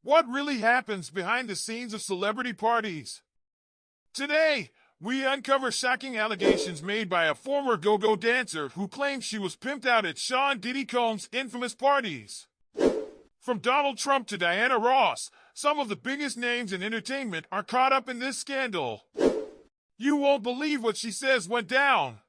What really happens behind the scenes of celebrity parties? Today, we uncover shocking allegations made by a former go-go dancer who claims she was pimped out at Sean Diddy Combs' infamous parties. From Donald Trump to Diana Ross, some of the biggest names in entertainment are caught up in this scandal. You won't believe what she says went down.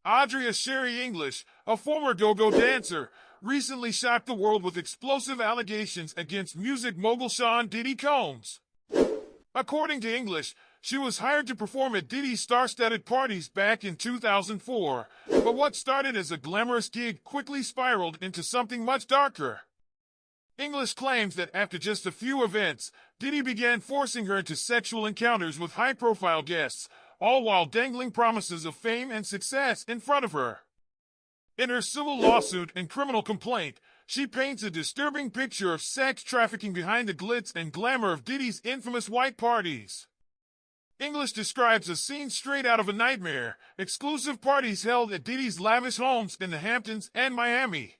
Audrey Sherry English, a former go-go dancer, recently shocked the world with explosive allegations against music mogul Sean Diddy Combs. According to English, she was hired to perform at Diddy's star-studded parties back in 2004, but what started as a glamorous gig quickly spiraled into something much darker. English claims that after just a few events, Diddy began forcing her into sexual encounters with high-profile guests, all while dangling promises of fame and success in front of her. In her civil lawsuit and criminal complaint, she paints a disturbing picture of sex trafficking behind the glitz and glamour of Diddy's infamous white parties. English describes a scene straight out of a nightmare, exclusive parties held at Diddy's lavish homes in the Hamptons and Miami.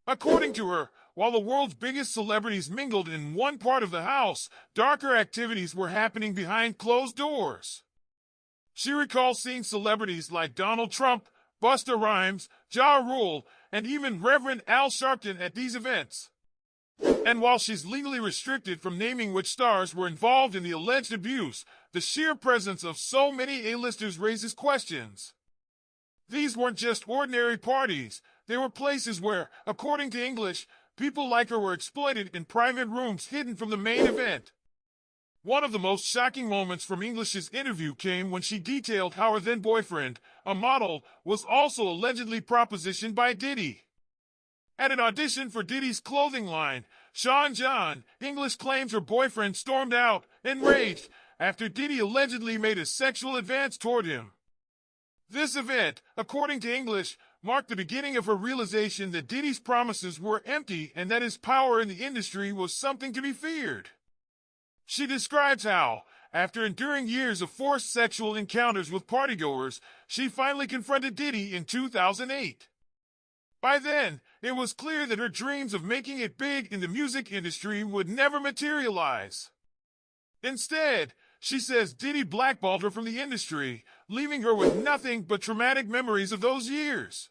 According to her, while the world's biggest celebrities mingled in one part of the house, darker activities were happening behind closed doors. She recalls seeing celebrities like Donald Trump, Busta Rhymes, Ja Rule, and even Reverend Al Sharpton at these events. And while she's legally restricted from naming which stars were involved in the alleged abuse, the sheer presence of so many A-listers raises questions. These weren't just ordinary parties, they were places where, according to English, people like her were exploited in private rooms hidden from the main event. One of the most shocking moments from English's interview came when she detailed how her then-boyfriend, a model, was also allegedly propositioned by Diddy. At an audition for Diddy's clothing line, Sean John, English claims her boyfriend stormed out, enraged, after Diddy allegedly made a sexual advance toward him. This event, according to English, marked the beginning of her realization that Diddy's promises were empty and that his power in the industry was something to be feared. She describes how, after enduring years of forced sexual encounters with partygoers, she finally confronted Diddy in 2008. By then, it was clear that her dreams of making it big in the music industry would never materialize. Instead, she says Diddy blackballed her from the industry, leaving her with nothing but traumatic memories of those years.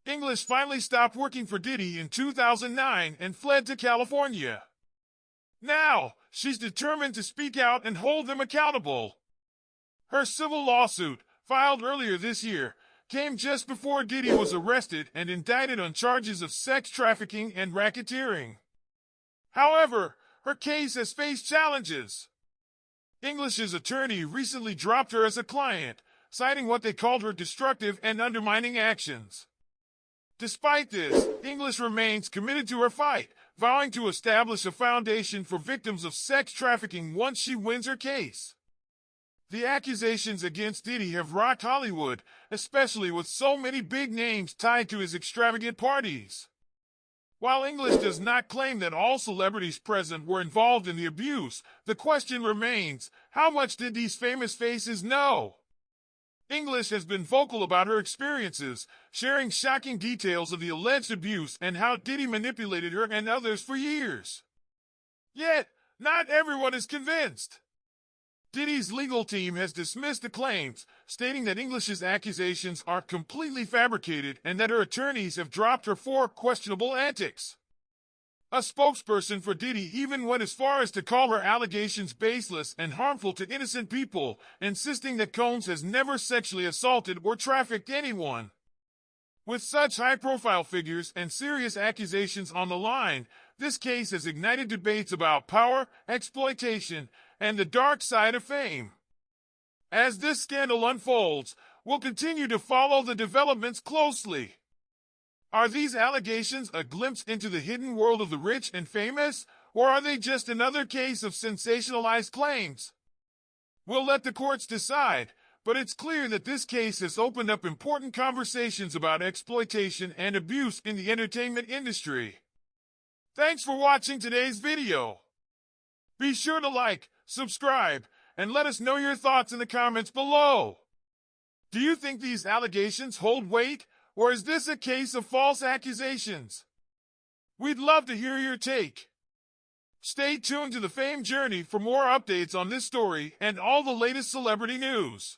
English finally stopped working for Diddy in 2009 and fled to California. Now, she's determined to speak out and hold them accountable. Her civil lawsuit, filed earlier this year, came just before Diddy was arrested and indicted on charges of sex trafficking and racketeering. However, her case has faced challenges. English's attorney recently dropped her as a client, citing what they called her destructive and undermining actions. Despite this, English remains committed to her fight, vowing to establish a foundation for victims of sex trafficking once she wins her case. The accusations against Diddy have rocked Hollywood, especially with so many big names tied to his extravagant parties. While English does not claim that all celebrities present were involved in the abuse, the question remains, how much did these famous faces know? English has been vocal about her experiences, sharing shocking details of the alleged abuse and how Diddy manipulated her and others for years. Yet, not everyone is convinced. Diddy's legal team has dismissed the claims, stating that English's accusations are completely fabricated and that her attorneys have dropped her for questionable antics. A spokesperson for Diddy even went as far as to call her allegations baseless and harmful to innocent people, insisting that Combs has never sexually assaulted or trafficked anyone. With such high-profile figures and serious accusations on the line, this case has ignited debates about power, exploitation, and the dark side of fame. As this scandal unfolds, we'll continue to follow the developments closely. Are these allegations a glimpse into the hidden world of the rich and famous, or are they just another case of sensationalized claims? We'll let the courts decide, but it's clear that this case has opened up important conversations about exploitation and abuse in the entertainment industry. Thanks for watching today's video. Be sure to like, subscribe, and let us know your thoughts in the comments below. Do you think these allegations hold weight, or is this a case of false accusations? We'd love to hear your take. Stay tuned to the Fame Journey for more updates on this story and all the latest celebrity news.